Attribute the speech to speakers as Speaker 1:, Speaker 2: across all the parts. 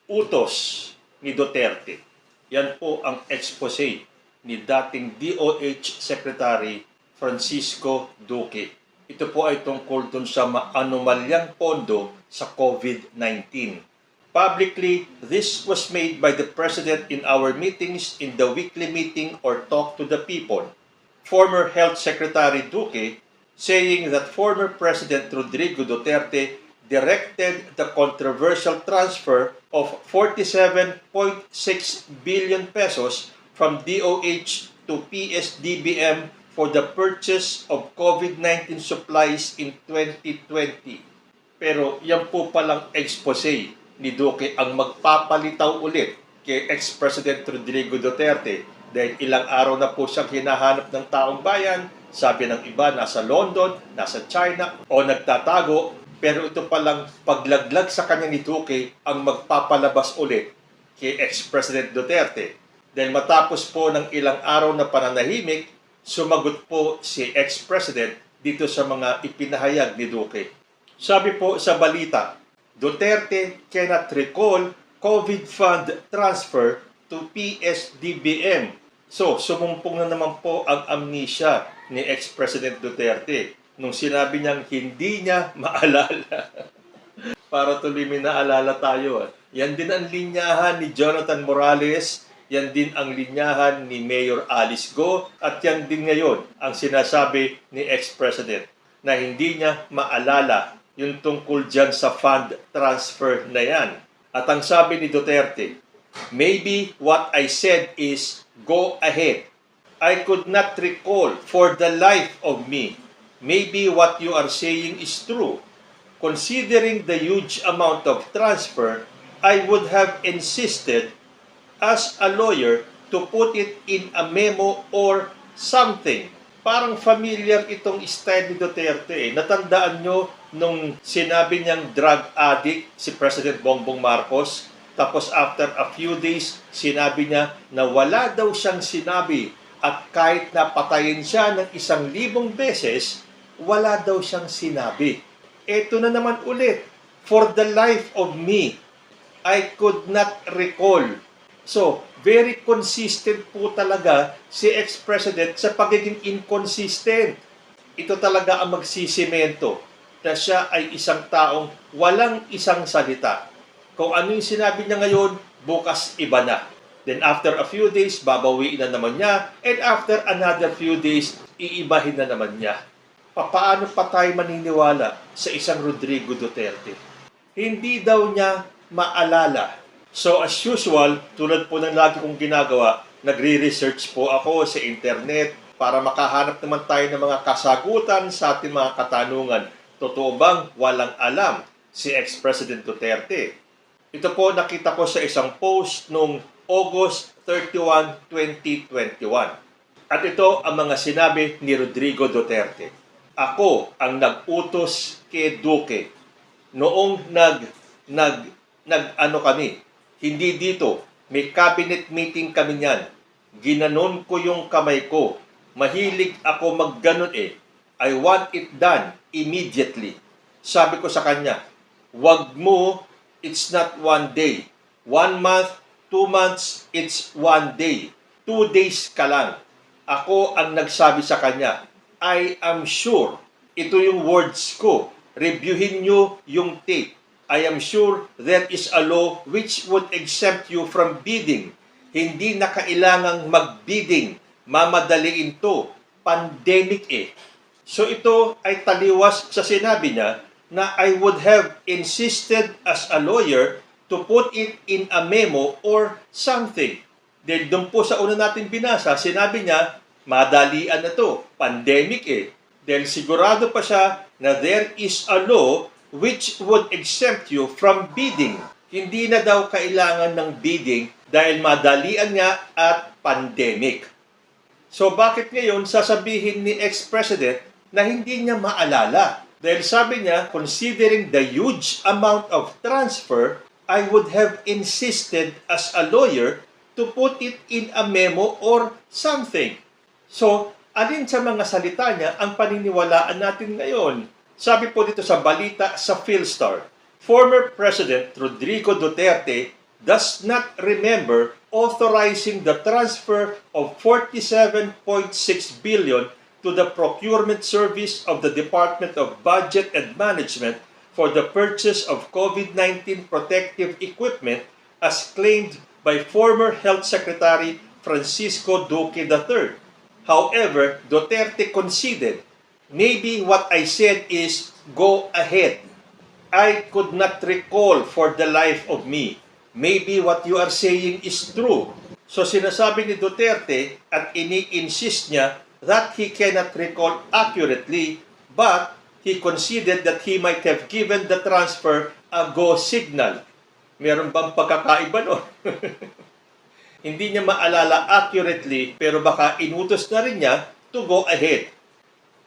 Speaker 1: utos ni Duterte. Yan po ang expose ni dating DOH Secretary Francisco Duque. Ito po ay tungkol dun sa anomalyang pondo sa COVID-19. Publicly, this was made by the President in our meetings in the weekly meeting or talk to the people. Former Health Secretary Duque saying that former President Rodrigo Duterte directed the controversial transfer of 47.6 billion pesos from DOH to PSDBM for the purchase of COVID-19 supplies in 2020. Pero yan po palang expose ni Duque ang magpapalitaw ulit kay ex-President Rodrigo Duterte dahil ilang araw na po siyang hinahanap ng taong bayan. Sabi ng iba, nasa London, nasa China, o nagtatago. Pero ito palang paglaglag sa kanya ni Duque ang magpapalabas ulit kay ex-President Duterte. Dahil matapos po ng ilang araw na pananahimik, sumagot po si ex-President dito sa mga ipinahayag ni Duque. Sabi po sa balita, Duterte cannot recall COVID fund transfer to PSDBM. So, sumumpong na naman po ang amnesia ni ex-President Duterte nung sinabi niyang hindi niya maalala. Para tuloy may naalala tayo. Yan din ang linyahan ni Jonathan Morales, yan din ang linyahan ni Mayor Alice Go, at yan din ngayon ang sinasabi ni ex-President na hindi niya maalala yung tungkol dyan sa fund transfer na yan. At ang sabi ni Duterte, maybe what I said is go ahead. I could not recall for the life of me. Maybe what you are saying is true. Considering the huge amount of transfer, I would have insisted as a lawyer to put it in a memo or something. Parang familiar itong style ni Duterte. Natandaan nyo nung sinabi niyang drug addict si President Bongbong Marcos, tapos after a few days, sinabi niya na wala daw siyang sinabi at kahit napatayin siya ng 1,000 beses, wala daw siyang sinabi. Ito na naman ulit, for the life of me, I could not recall. So, very consistent po talaga si ex-president sa pagiging inconsistent. Ito talaga ang magsisimento na siya ay isang taong walang isang salita. Kung ano yung sinabi niya ngayon, bukas iba na. Then after a few days, babawiin na naman niya. And after another few days, iibahin na naman niya. Paano pa tayo maniniwala sa isang Rodrigo Duterte? Hindi daw niya maalala. So as usual, tulad po ng lagi kong ginagawa, nagre-research po ako sa internet para makahanap naman tayo ng mga kasagutan sa ating mga katanungan. Totoo bang walang alam si ex-President Duterte? Ito po nakita ko sa isang post noong August 31, 2021. At ito ang mga sinabi ni Rodrigo Duterte. Ako ang nag-utos kay Duque noong kami. Hindi dito. May cabinet meeting kami niyan. Ginanon ko yung kamay ko. Mahilig ako magganon eh. I want it done immediately. Sabi ko sa kanya, wag mo, it's not 1 day. 1 month, 2 months, it's 1 day. 2 days ka lang. Ako ang nagsabi sa kanya, I am sure, ito yung words ko, reviewin nyo yung tape. I am sure that is a law which would exempt you from bidding. Hindi na kailangang mag-bidding. Mamadaliin to. Pandemic eh. So ito ay taliwas sa sinabi niya na I would have insisted as a lawyer to put it in a memo or something. Dahil doon po sa una natin binasa, sinabi niya, madalian na to, pandemic eh. Dahil sigurado pa siya na there is a law which would exempt you from bidding. Hindi na daw kailangan ng bidding dahil madalian nga at pandemic. So bakit ngayon sasabihin ni ex-president na hindi niya maalala? Dahil sabi niya, considering the huge amount of transfer, I would have insisted as a lawyer to put it in a memo or something. So, alin sa mga salita niya ang paniniwalaan natin ngayon? Sabi po dito sa balita sa Philstar, former President Rodrigo Duterte does not remember authorizing the transfer of 47.6 billion to the procurement service of the Department of Budget and Management for the purchase of COVID-19 protective equipment as claimed by former Health Secretary Francisco Duque III. However, Duterte conceded, maybe what I said is, go ahead. I could not recall for the life of me. Maybe what you are saying is true. So sinasabi ni Duterte at ini-insist niya that he cannot recall accurately, but he conceded that he might have given the transfer a go signal. Meron bang pagkakaiba no? Hindi niya maalala accurately, pero baka inutos na rin niya to go ahead.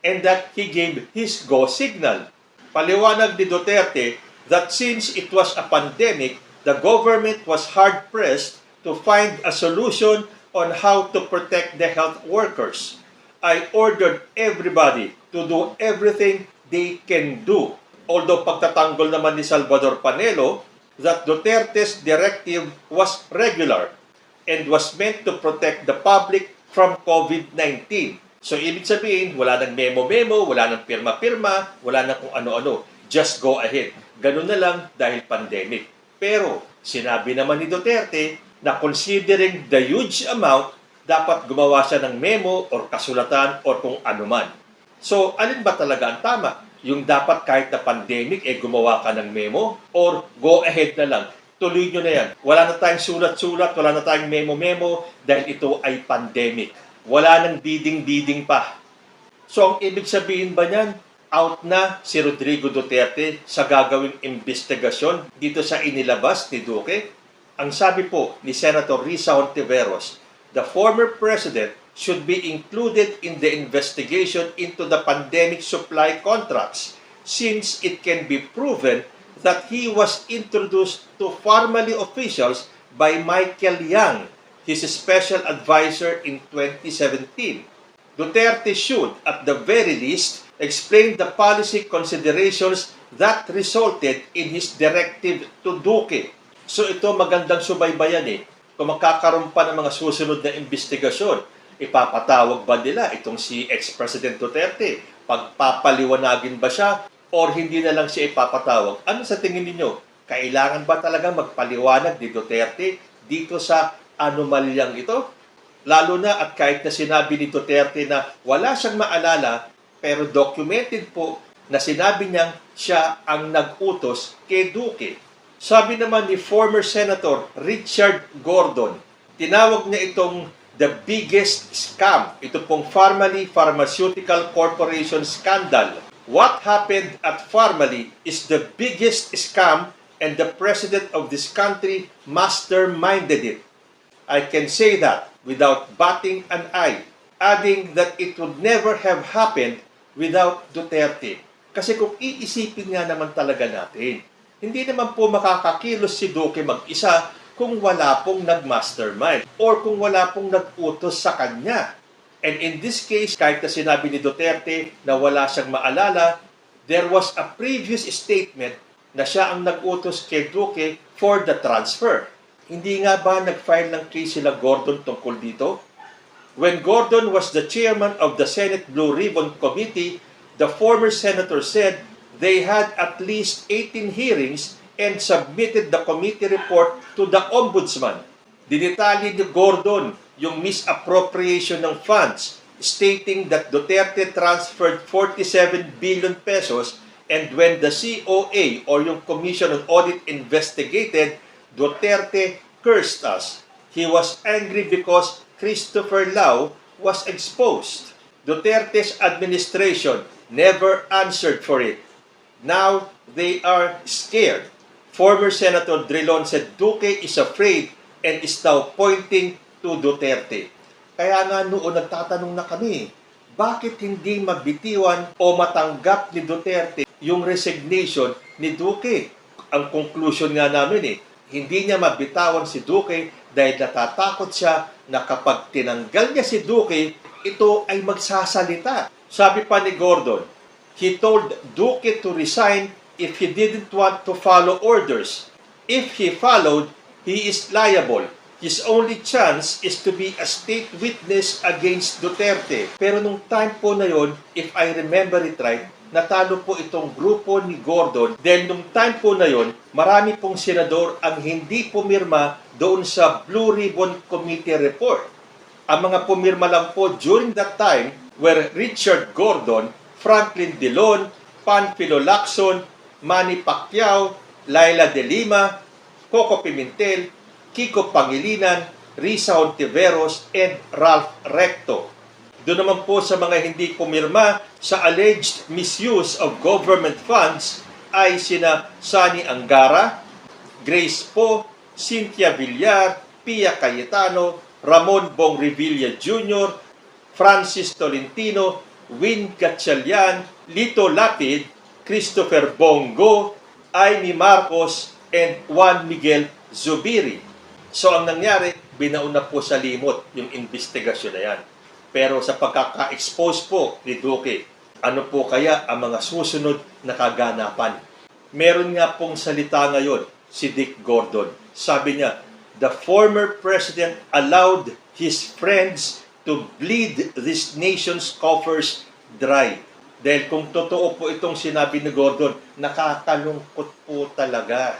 Speaker 1: And that he gave his go signal. Paliwanag ni Duterte that since it was a pandemic, the government was hard-pressed to find a solution on how to protect the health workers. I ordered everybody to do everything they can do. Although pagtatanggol naman ni Salvador Panelo that Duterte's directive was regular and was meant to protect the public from COVID-19. So, ibig sabihin, wala nang memo-memo, wala nang pirma-pirma, wala nang kung ano-ano. Just go ahead. Ganun na lang dahil pandemic. Pero, sinabi naman ni Duterte na considering the huge amount, dapat gumawa siya ng memo or kasulatan or kung ano man. So, alin ba talaga ang tama? Yung dapat kahit na pandemic, gumawa ka ng memo or go ahead na lang. Tuloy nyo na yan. Wala na tayong sulat-sulat, wala na tayong memo-memo dahil ito ay pandemic. Wala nang diding-diding pa. So, ang ibig sabihin ba niyan, out na si Rodrigo Duterte sa gagawing investigasyon dito sa inilabas ni Duque? Ang sabi po ni Senator Risa Hontiveros, the former president should be included in the investigation into the pandemic supply contracts since it can be proven that he was introduced to Pharmally officials by Michael Yang, his special advisor in 2017. Duterte should, at the very least, explain the policy considerations that resulted in his directive to Duque. So ito magandang subaybayan Kung magkakaroon pa ng mga susunod na investigasyon, ipapatawag ba nila itong si ex-President Duterte? Pagpapaliwanagin ba siya? Or hindi na lang siya ipapatawag? Ano sa tingin ninyo? Kailangan ba talaga magpaliwanag ni Duterte dito sa anomalyang ito? Lalo na at kahit na sinabi ni Duterte na wala siyang maalala, pero documented po na sinabi niyang siya ang nag-utos kay Duque. Sabi naman ni former Senator Richard Gordon, tinawag niya itong the biggest scam. Ito pong Pharmally Pharmaceutical Corporation scandal. What happened at Pharmally is the biggest scam and the president of this country masterminded it. I can say that without batting an eye, adding that it would never have happened without Duterte. Kasi kung iisipin nga naman talaga natin, hindi naman po makakakilos si Duque mag-isa kung wala pong nag-mastermind or kung wala pong nag-utos sa kanya. And in this case, kahit na sinabi ni Duterte na wala siyang maalala, there was a previous statement na siya ang nag-utos kay Duque for the transfer. Hindi nga ba nag-file ng case sila Gordon tungkol dito? When Gordon was the chairman of the Senate Blue Ribbon Committee, the former senator said they had at least 18 hearings and submitted the committee report to the Ombudsman. Dinitali ni Gordon yung misappropriation ng funds, stating that Duterte transferred 47 billion pesos and when the COA or yung Commission on Audit investigated, Duterte cursed us. He was angry because Christopher Lau was exposed. Duterte's administration never answered for it. Now they are scared. Former Senator Drilon said Duque is afraid and is now pointing to Duterte. Kaya nga noon nagtatanong na kami, bakit hindi mabitiwan o matanggap ni Duterte yung resignation ni Duque? Ang conclusion nga namin hindi niya mabitawan si Duque dahil natatakot siya na kapag tinanggal niya si Duque, ito ay magsasalita. Sabi pa ni Gordon, he told Duque to resign if he didn't want to follow orders. If he followed, he is liable. His only chance is to be a state witness against Duterte. Pero nung time po na yon, if I remember it right, natalo po itong grupo ni Gordon. Then nung time po na yon, marami pong senador ang hindi pumirma doon sa Blue Ribbon Committee report. Ang mga pumirma lang po during that time were Richard Gordon, Franklin Dillon, Panfilo Lacson, Manny Pacquiao, Laila de Lima, Coco Pimentel, Kiko Pangilinan, Risa Hontiveros, and Ralph Recto. Doon naman po sa mga hindi pumirma sa alleged misuse of government funds ay sina Sani Angara, Grace Poe, Cynthia Villar, Pia Cayetano, Ramon Bong Revilla Jr., Francis Tolentino, Win Gatchalian, Lito Lapid, Christopher Bongo, Amy Marcos, and Juan Miguel Zubiri. So ang nangyari, binauna po sa limot yung investigasyon na yan. Pero sa pagkaka-expose po ni Duque, ano po kaya ang mga susunod na kaganapan? Meron nga pong salita ngayon si Dick Gordon. Sabi niya, the former president allowed his friends to bleed this nation's coffers dry. Dahil kung totoo po itong sinabi ni Gordon, nakakalungkot po talaga.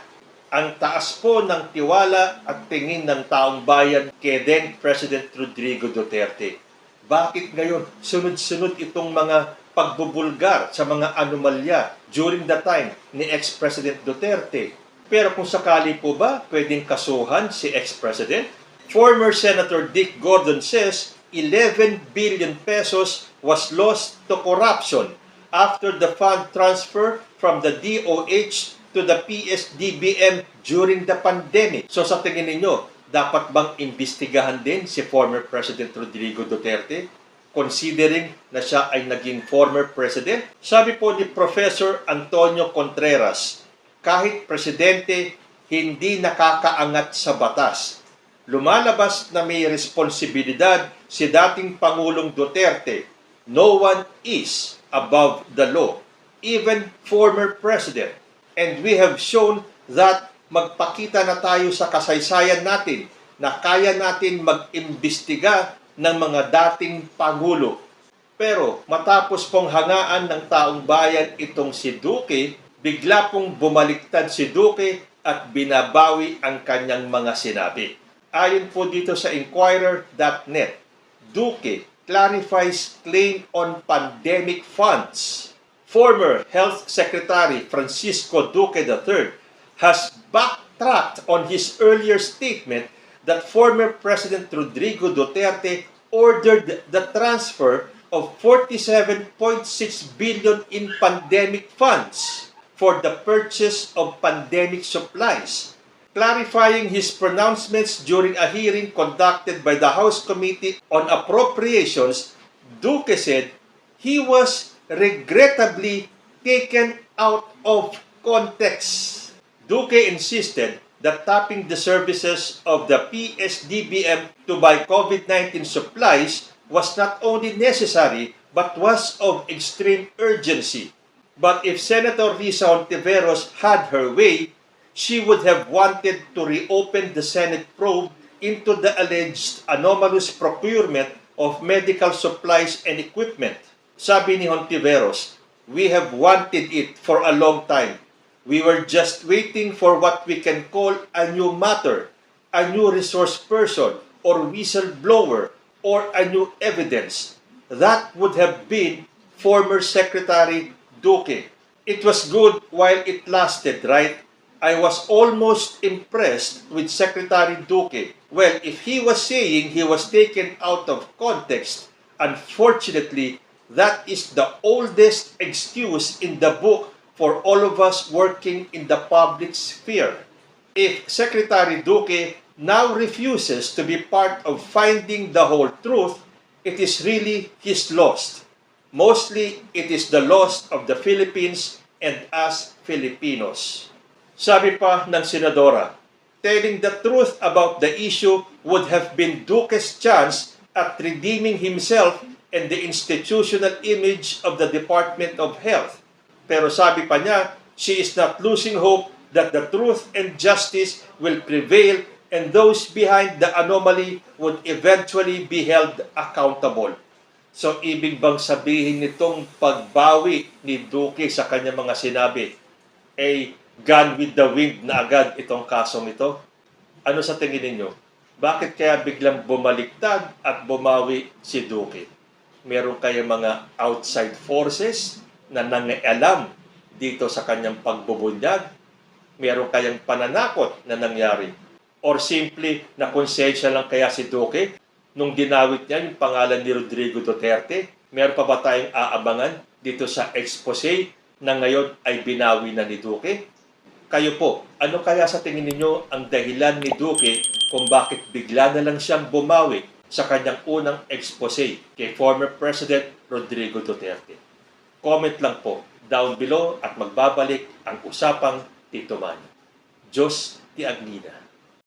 Speaker 1: Ang taas po ng tiwala at tingin ng taong bayan kay then President Rodrigo Duterte. Bakit ngayon sunod-sunod itong mga pagbubulgar sa mga anomalya during the time ni ex-President Duterte? Pero kung sakali po ba pwedeng kasuhan si ex-President? Former Senator Dick Gordon says 11 billion pesos was lost to corruption after the fund transfer from the DOH to the PSDBM during the pandemic. So sa tingin ninyo, dapat bang imbestigahan din si former President Rodrigo Duterte considering na siya ay naging former president? Sabi po ni Professor Antonio Contreras, kahit presidente, hindi nakakaangat sa batas. Lumalabas na may responsibilidad si dating Pangulong Duterte. No one is above the law, even former president. And we have shown that magpakita na tayo sa kasaysayan natin na kaya natin mag-imbestiga ng mga dating Pangulo. Pero matapos pong hangaan ng taong bayan itong si Duque, bigla pong bumaliktad si Duque at binabawi ang kanyang mga sinabi. Ayon po dito sa Inquirer.net, Duque clarifies claim on pandemic funds. Former Health Secretary Francisco Duque III has backtracked on his earlier statement that former President Rodrigo Duterte ordered the transfer of 47.6 billion in pandemic funds for the purchase of pandemic supplies. Clarifying his pronouncements during a hearing conducted by the House Committee on Appropriations, Duque said he was regrettably taken out of context. Duque insisted that tapping the services of the PSDBM to buy COVID-19 supplies was not only necessary but was of extreme urgency. But if Senator Risa Hontiveros had her way, she would have wanted to reopen the Senate probe into the alleged anomalous procurement of medical supplies and equipment. Sabi ni Hontiveros, we have wanted it for a long time. We were just waiting for what we can call a new matter, a new resource person, or whistleblower, or a new evidence. That would have been former Secretary Duque. It was good while it lasted, right? I was almost impressed with Secretary Duque. Well, if he was saying he was taken out of context, unfortunately, that is the oldest excuse in the book for all of us working in the public sphere. If Secretary Duque now refuses to be part of finding the whole truth, it is really his loss. Mostly, it is the loss of the Philippines and us Filipinos. Sabi pa ng Senadora, telling the truth about the issue would have been Duque's chance at redeeming himself and the institutional image of the Department of Health. Pero sabi pa niya, she is not losing hope that the truth and justice will prevail and those behind the anomaly would eventually be held accountable. So, ibig bang sabihin nitong pagbawi ni Duque sa kanyang mga sinabi ay gone with the wind na agad itong kasong ito? Ano sa tingin ninyo? Bakit kaya biglang bumaliktad at bumawi si Duque? Meron kayong mga outside forces na nangialam dito sa kanyang pagbubunyag? Meron kayang pananakot na nangyari? Or simply na konsensya lang kaya si Duque nung ginawit niya yung pangalan ni Rodrigo Duterte? Meron pa ba tayong aabangan dito sa expose na ngayon ay binawi na ni Duque? Kayo po, ano kaya sa tingin ninyo ang dahilan ni Duque kung bakit bigla na lang siyang bumawi sa kanyang unang expose kay former President Rodrigo Duterte? Comment lang po down below at magbabalik ang usapang Tito Man. Diyos ti Agnina.